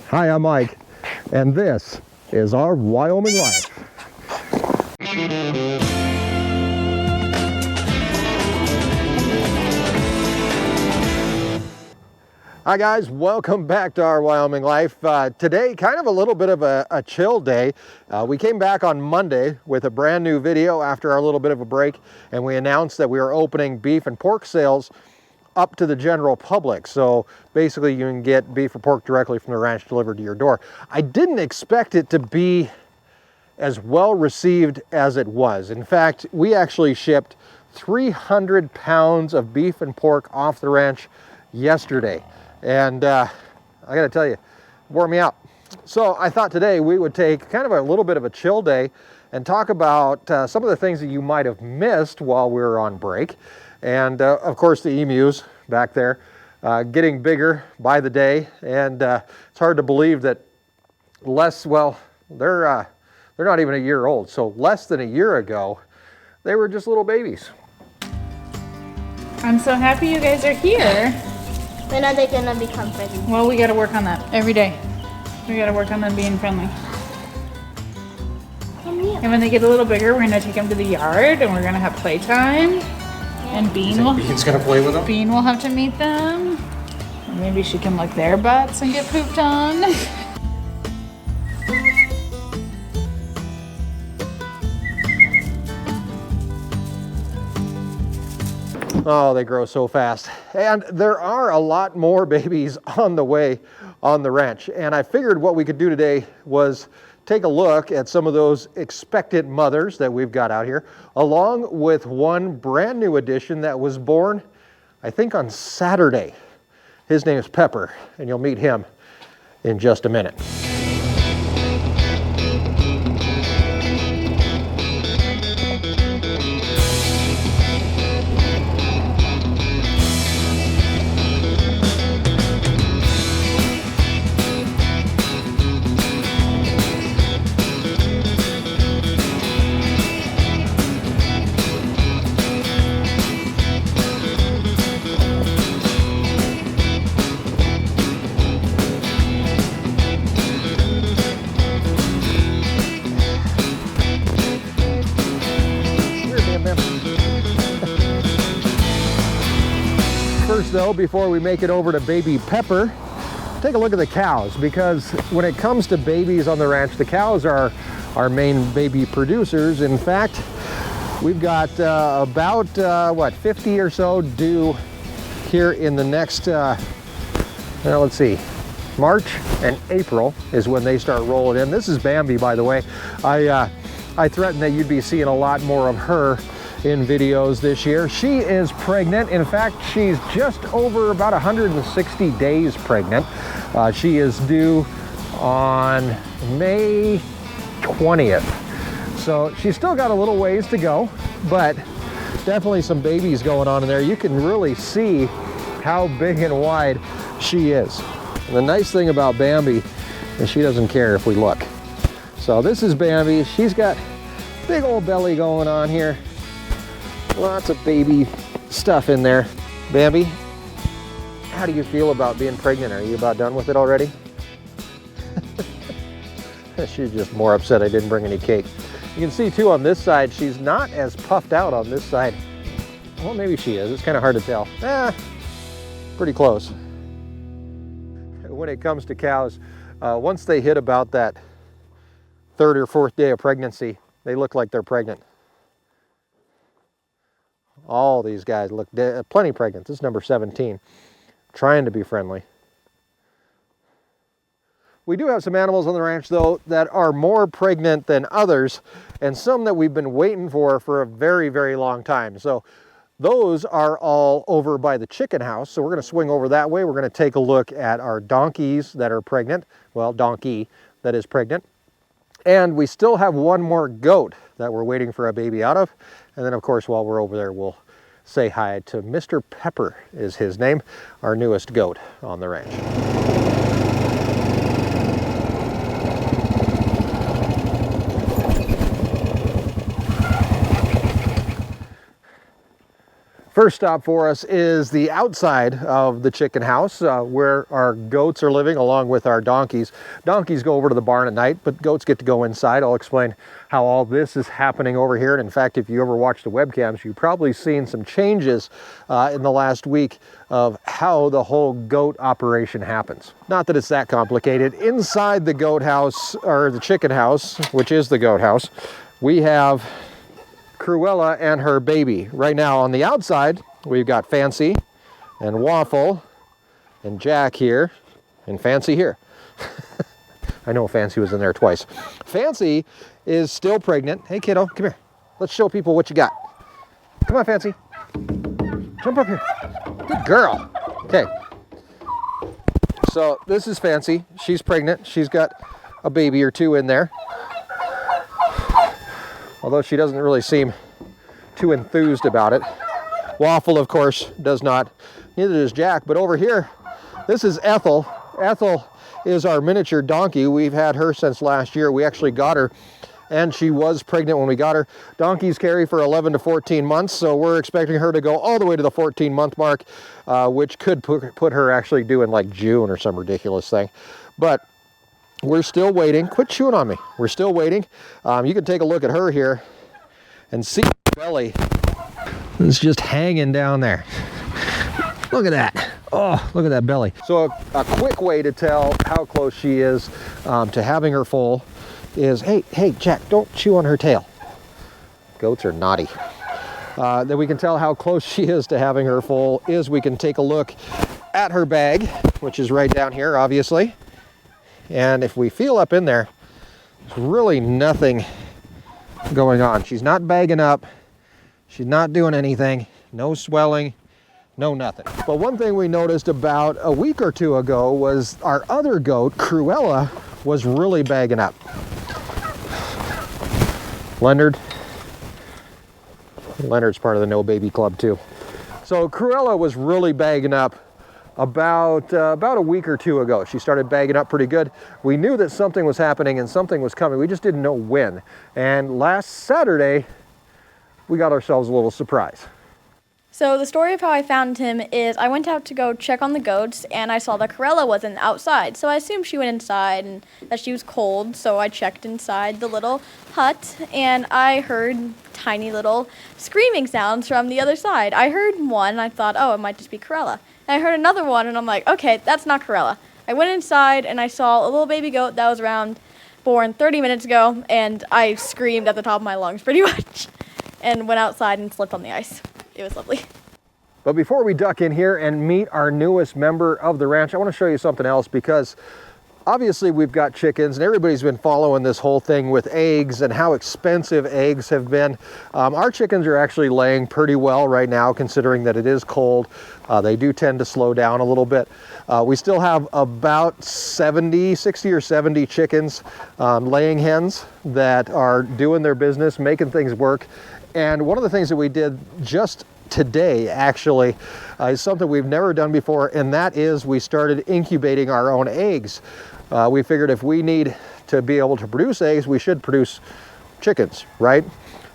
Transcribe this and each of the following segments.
Hi, I'm Mike, and this is Our Wyoming Life. Hi guys, welcome back to Our Wyoming Life. Today, kind of a little bit of a chill day. We came back on Monday with a brand new video after our little bit of a break, and we announced that we are opening beef and pork sales up to the general public. So basically you can get beef or pork directly from the ranch delivered to your door. I didn't expect it to be as well received as it was. In fact, we actually shipped 300 pounds of beef and pork off the ranch yesterday. And I gotta tell you, it wore me out. So I thought today we would take kind of a little bit of a chill day and talk about some of the things that you might have missed while we were on break. And of course the emus back there getting bigger by the day. And it's hard to believe that they're not even a year old. So less than a year ago, they were just little babies. I'm so happy you guys are here. When are they gonna become friendly? Well, we gotta work on that every day. We gotta work on them being friendly. And when they get a little bigger, we're gonna take them to the yard and we're gonna have playtime. And Bean's gonna play with them? Bean will have to meet them. And maybe she can lick their butts and get pooped on. Oh, they grow so fast. And there are a lot more babies on the way on the ranch. And I figured what we could do today was take a look at some of those expectant mothers that we've got out here, along with one brand new addition that was born, I think, on Saturday. His name is Pepper, and you'll meet him in just a minute. First though, before we make it over to baby Pepper, take a look at the cows, because when it comes to babies on the ranch, the cows are our main baby producers. In fact, we've got about 50 or so due here in the next, let's see, March and April is when they start rolling in. This is Bambi, by the way. I threatened that you'd be seeing a lot more of her in videos this year. She is pregnant. In fact, she's just over about 160 days pregnant. She is due on May 20th. So she's still got a little ways to go, but definitely some babies going on in there. You can really see how big and wide she is. And the nice thing about Bambi is she doesn't care if we look. So this is Bambi. She's got big old belly going on here. Lots of baby stuff in there. Bambi, how do you feel about being pregnant? Are you about done with it already? She's just more upset I didn't bring any cake. You can see too on this side, she's not as puffed out on this side. Well, maybe she is. It's kind of hard to tell. Pretty close. When it comes to cows, once they hit about that third or fourth day of pregnancy, they look like they're pregnant. All these guys look plenty pregnant. This is number 17, trying to be friendly. We do have some animals on the ranch though that are more pregnant than others, and some that we've been waiting for a very, very long time. So those are all over by the chicken house. So we're going to swing over that way. We're going to take a look at our donkeys that are pregnant. Well, donkey that is pregnant. And we still have one more goat that we're waiting for a baby out of. And then of course, while we're over there, we'll say hi to Mr. Pepper is his name, our newest goat on the ranch. First stop for us is the outside of the chicken house where our goats are living along with our donkeys. Donkeys go over to the barn at night, but goats get to go inside. I'll explain how all this is happening over here. And in fact, if you ever watch the webcams, you've probably seen some changes in the last week of how the whole goat operation happens. Not that it's that complicated. Inside the goat house, or the chicken house, which is the goat house, we have Cruella and her baby. Right now on the outside, we've got Fancy and Waffle and Jack here and Fancy here. I know Fancy was in there twice. Fancy is still pregnant. Hey kiddo, come here. Let's show people what you got. Come on, Fancy. Jump up here. Good girl. Okay. So this is Fancy. She's pregnant. She's got a baby or two in there. Although she doesn't really seem too enthused about it. Waffle, of course, does not. Neither does Jack. But over here, this is Ethel. Ethel is our miniature donkey. We've had her since last year. We actually got her, and she was pregnant when we got her. Donkeys carry for 11 to 14 months, so we're expecting her to go all the way to the 14-month mark, which could put her actually due in like June or some ridiculous thing. But we're still waiting. Quit chewing on me. We're still waiting. You can take a look at her here and see the belly. It's just hanging down there. Look at that. Oh, look at that belly. So a quick way to tell how close she is to having her foal is, hey, Jack, don't chew on her tail. Goats are naughty. Then we can tell how close she is to having her foal is we can take a look at her bag, which is right down here, obviously. And if we feel up in there, there's really nothing going on. She's not bagging up. She's not doing anything. No swelling, no nothing. But one thing we noticed about a week or two ago was our other goat, Cruella, was really bagging up. Leonard's part of the No Baby Club too. So Cruella was really bagging up about a week or two ago. She started bagging up pretty good. We knew that something was happening and something was coming. We just didn't know when. And last Saturday, we got ourselves a little surprise. So the story of how I found him is I went out to go check on the goats and I saw that Cruella wasn't outside. So I assumed she went inside and that she was cold. So I checked inside the little hut and I heard tiny little screaming sounds from the other side. I heard one and I thought, oh, it might just be Cruella. And I heard another one and I'm like, okay, that's not Cruella. I went inside and I saw a little baby goat that was born 30 minutes ago and I screamed at the top of my lungs pretty much and went outside and slipped on the ice. It was lovely. But before we duck in here and meet our newest member of the ranch, I want to show you something else because obviously we've got chickens and everybody's been following this whole thing with eggs and how expensive eggs have been. Our chickens are actually laying pretty well right now considering that it is cold. They do tend to slow down a little bit. We still have about 60 or 70 chickens, laying hens that are doing their business, making things work. And one of the things that we did just today actually is something we've never done before, and that is we started incubating our own eggs. We figured if we need to be able to produce eggs, we should produce chickens, right?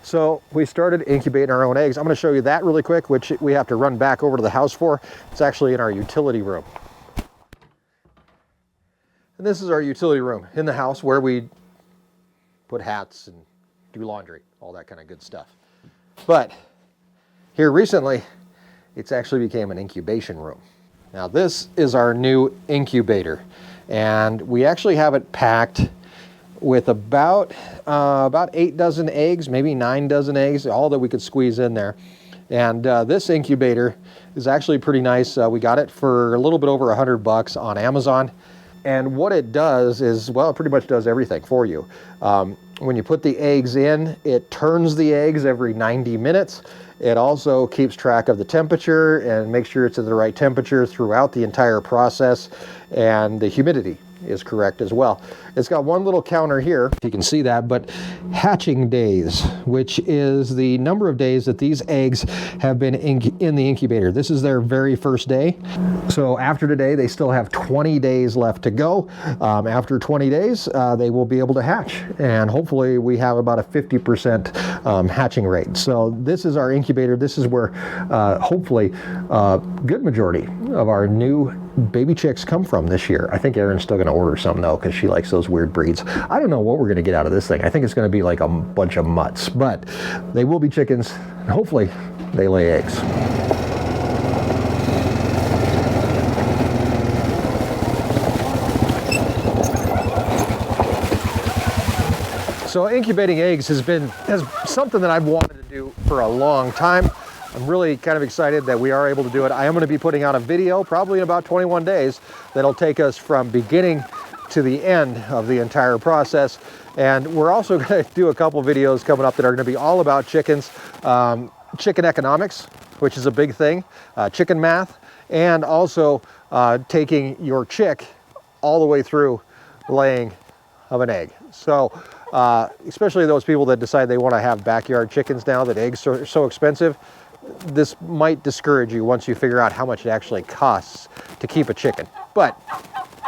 So we started incubating our own eggs. I'm going to show you that really quick, which we have to run back over to the house for. It's actually in our utility room. And this is our utility room in the house where we put hats and do laundry, all that kind of good stuff. But here recently, it's actually became an incubation room. Now this is our new incubator, and we actually have it packed with about 8 dozen eggs, maybe 9 dozen eggs, all that we could squeeze in there. And this incubator is actually pretty nice. We got it for a little bit over $100 on Amazon. And what it does is, well, it pretty much does everything for you. When you put the eggs in, it turns the eggs every 90 minutes. It also keeps track of the temperature and makes sure it's at the right temperature throughout the entire process, and the humidity is correct as well. It's got one little counter here, if you can see that, but hatching days, which is the number of days that these eggs have been in the incubator. This is their very first day. So after today, they still have 20 days left to go. After 20 days, they will be able to hatch. And hopefully we have about a 50% hatching rate. So this is our incubator. This is where hopefully a good majority of our new baby chicks come from this year. I think Erin's still going to order some though, because she likes those weird breeds. I don't know what we're going to get out of this thing. I think it's going to be like a bunch of mutts, but they will be chickens. And hopefully they lay eggs. So incubating eggs has something that I've wanted to do for a long time. I'm really kind of excited that we are able to do it. I am going to be putting out a video probably in about 21 days that'll take us from beginning to the end of the entire process. And we're also going to do a couple videos coming up that are going to be all about chickens, chicken economics, which is a big thing, chicken math, and also taking your chick all the way through laying of an egg. So especially those people that decide they want to have backyard chickens now that eggs are so expensive, this might discourage you once you figure out how much it actually costs to keep a chicken. But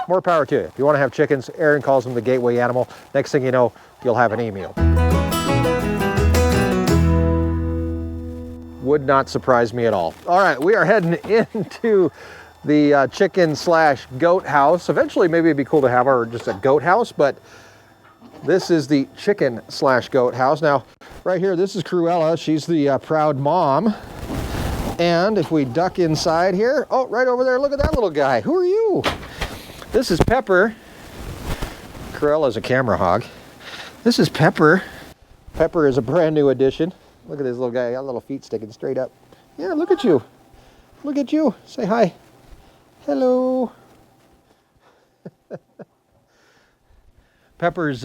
more power to you. If you want to have chickens, Erin calls them the gateway animal. Next thing you know, you'll have an emu. Would not surprise me at all. All right, we are heading into the chicken slash goat house. Eventually, maybe it'd be cool to have just a goat house, but this is the chicken slash goat house. Now, right here, this is Cruella. She's the proud mom. And if we duck inside here, oh, right over there, look at that little guy. Who are you? This is Pepper. Cruella's a camera hog. This is Pepper. Pepper is a brand new addition. Look at this little guy, got little feet sticking straight up. Yeah, look at you. Look at you. Say hi. Hello. Pepper's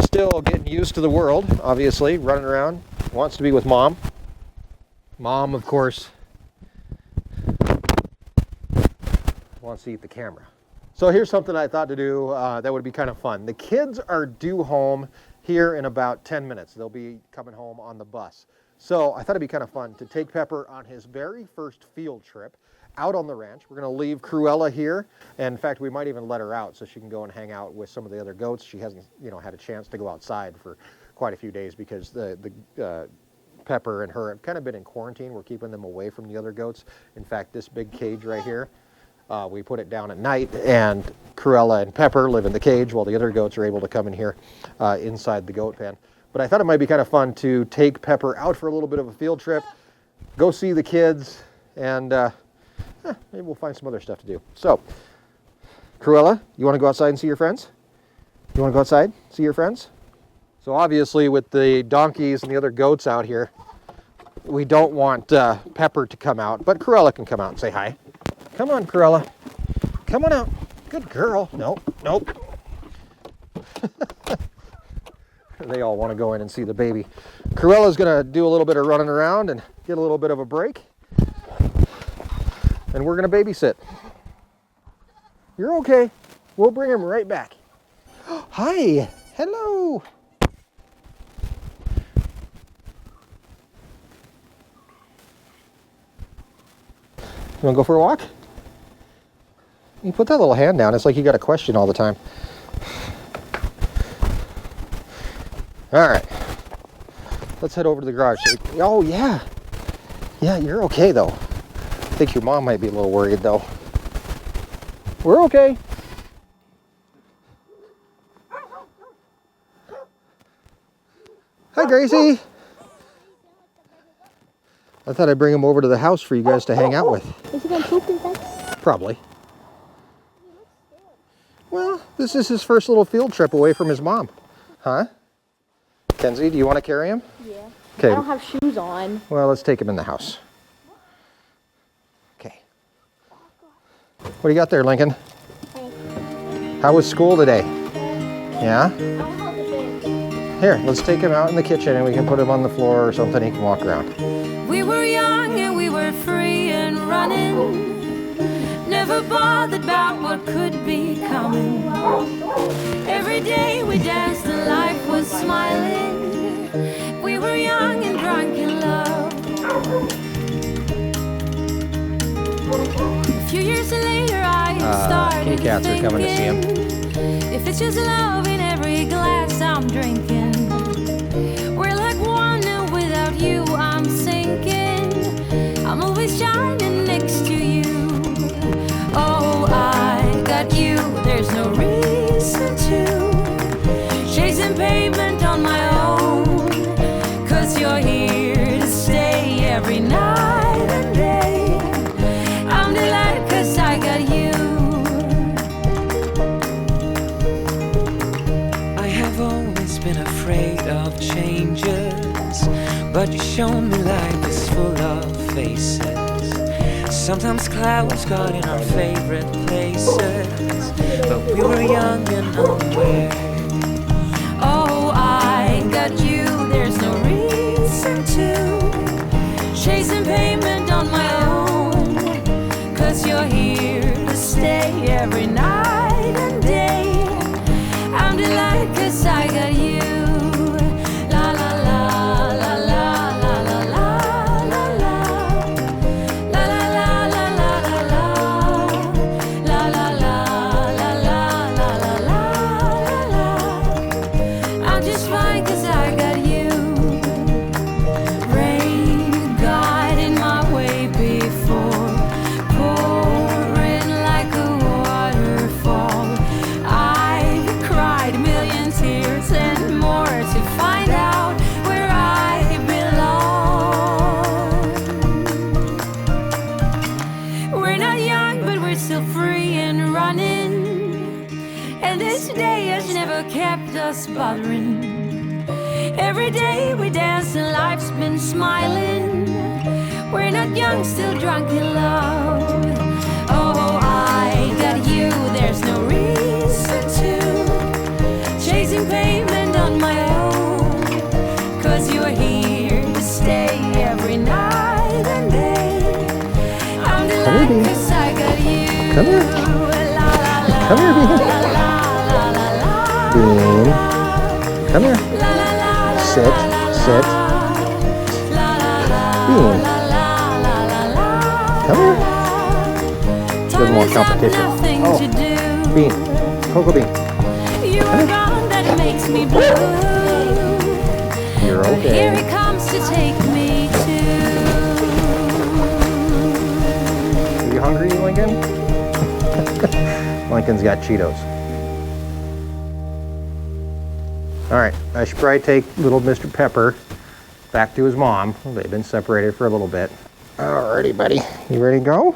still getting used to the world, obviously, running around, wants to be with Mom. Mom, of course, wants to eat the camera. So here's something I thought to do that would be kind of fun. The kids are due home here in about 10 minutes. They'll be coming home on the bus. So I thought it'd be kind of fun to take Pepper on his very first field trip out on the ranch. We're going to leave Cruella here. And in fact, we might even let her out so she can go and hang out with some of the other goats. She hasn't, had a chance to go outside for quite a few days because the Pepper and her have kind of been in quarantine. We're keeping them away from the other goats. In fact, this big cage right here, we put it down at night, and Cruella and Pepper live in the cage while the other goats are able to come in here inside the goat pen. But I thought it might be kind of fun to take Pepper out for a little bit of a field trip, go see the kids, and maybe we'll find some other stuff to do. So, Cruella, you want to go outside and see your friends? You want to go outside, see your friends? So obviously with the donkeys and the other goats out here, we don't want Pepper to come out, but Cruella can come out and say hi. Come on, Cruella. Come on out. Good girl. Nope, nope. They all want to go in and see the baby. Cruella's going to do a little bit of running around and get a little bit of a break. And we're going to babysit. You're okay. We'll bring him right back. Hi. Hello. You want to go for a walk? You put that little hand down. It's like you got a question all the time. All right. Let's head over to the garage. Oh, yeah. Yeah, you're okay, though. I think your mom might be a little worried, though. We're okay. Hi, Gracie. I thought I'd bring him over to the house for you guys to hang out with. Is he gonna poop inside? Probably. Well, this is his first little field trip away from his mom. Huh? Kenzie, do you want to carry him? Yeah. Okay. I don't have shoes on. Well, let's take him in the house. Okay. What do you got there, Lincoln? How was school today? Yeah? Here, let's take him out in the kitchen and we can put him on the floor or something. He can walk around. We were young and we were free and running, never bothered by about what could be coming. Every day we danced and life was smiling. We were young and drunk in love. A few years later I started cats are coming to see him. if it's just love in every glass I'm drinking. We're like one and without you I'm sinking. I'm always shining next to you. Oh, I got you, there's no reason to chasing pavement on my own. 'Cause you're here to stay every night and day. I'm delighted 'cause I got you. I have always been afraid of changes, but you shown me life is full of faces. Sometimes clouds got in our favorite places, but we were young and unaware. Oh, I got you, there's no reason to chasing payment on my own. 'Cause you're here to stay every night and day. I'm delighted 'cause I got you. La la la la la la la la la la. La la la la la la la. La la la la la la la la la. I'm just fine 'cause I got you. Rain guiding my way before, pouring like a waterfall. I've cried a million tears and more to find out where I belong. We're not young, but we're still free and running. And this day has never kept us bothering. Every day we dance and life's been smiling. We're not young, still drunk in love. Oh, I got you, there's no reason to chasing pavement on my own. 'Cause you're here to stay every night and day. I'm delighted 'cause I got you. Come here. La, la, la, Come here, Bean. la, la, la, la, la, Bean. Come here. la, la, la, la, Sit, la, sit. la, la, la, Bean. la, la, la, la, la. Come here. Doesn't want Time is up, competition. nothing Oh, to do. Bean. Cocoa Bean. You are gone, that makes me blue. You're But here okay. he comes to take me to. Are you hungry, Lincoln? Lincoln's got Cheetos. All right, I should probably take little Mr. Pepper back to his mom. They've been separated for a little bit. Alrighty, buddy. You ready to go?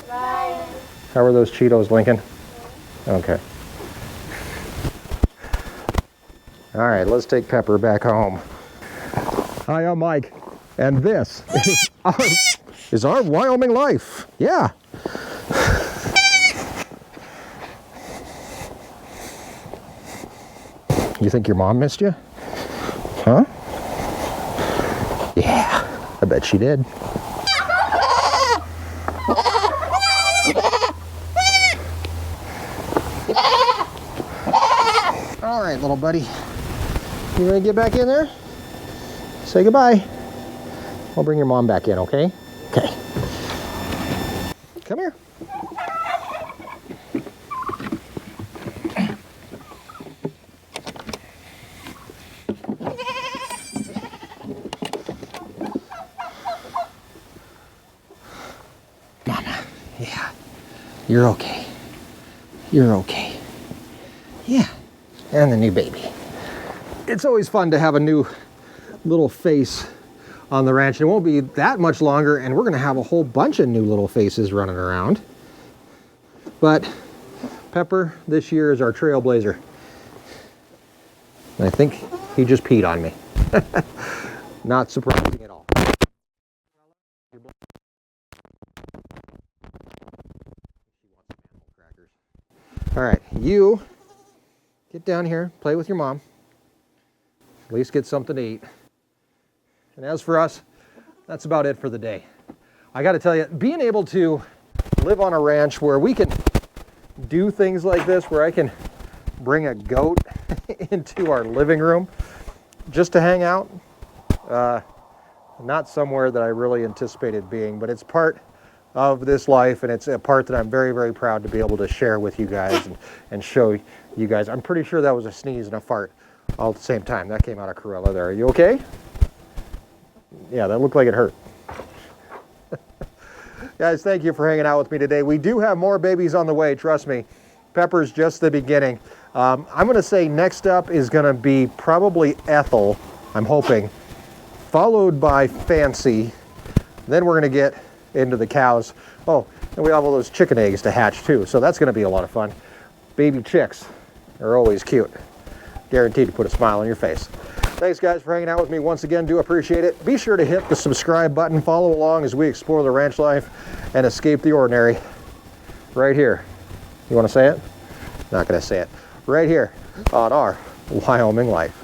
Bye. How are those Cheetos, Lincoln? Okay. All right, let's take Pepper back home. Hi, I'm Mike, and this is our Wyoming Life. Yeah. You think your mom missed you? Huh? Yeah, I bet she did. All right, little buddy. You ready to get back in there? Say goodbye. I'll bring your mom back in, okay? Okay. Come here. Mama, yeah. You're okay. You're okay. Yeah. And the new baby. It's always fun to have a new little face on the ranch. It won't be that much longer, and we're going to have a whole bunch of new little faces running around. But Pepper this year is our trailblazer. And I think he just peed on me. Not surprising at all. All right, you get down here, play with your mom. At least get something to eat. And as for us, that's about it for the day. I got to tell you, being able to live on a ranch where we can do things like this, where I can bring a goat into our living room just to hang out. Not somewhere that I really anticipated being, but it's part of this life, and it's a part that I'm very, very proud to be able to share with you guys and show you guys. I'm pretty sure that was a sneeze and a fart all at the same time. That came out of Corella there. Are you okay? Yeah, that looked like it hurt. Guys, thank you for hanging out with me today. We do have more babies on the way, trust me. Pepper's just the beginning. I'm going to say next up is going to be probably Ethel, I'm hoping, followed by Fancy. Then we're going to get into the cows. Oh, and we have all those chicken eggs to hatch too, so that's going to be a lot of fun. Baby chicks are always cute. Guaranteed to put a smile on your face. Thanks guys for hanging out with me once again, do appreciate it. Be sure to hit the subscribe button, follow along as we explore the ranch life and escape the ordinary right here. You want to say it? Not going to say it. Right here on Our Wyoming Life.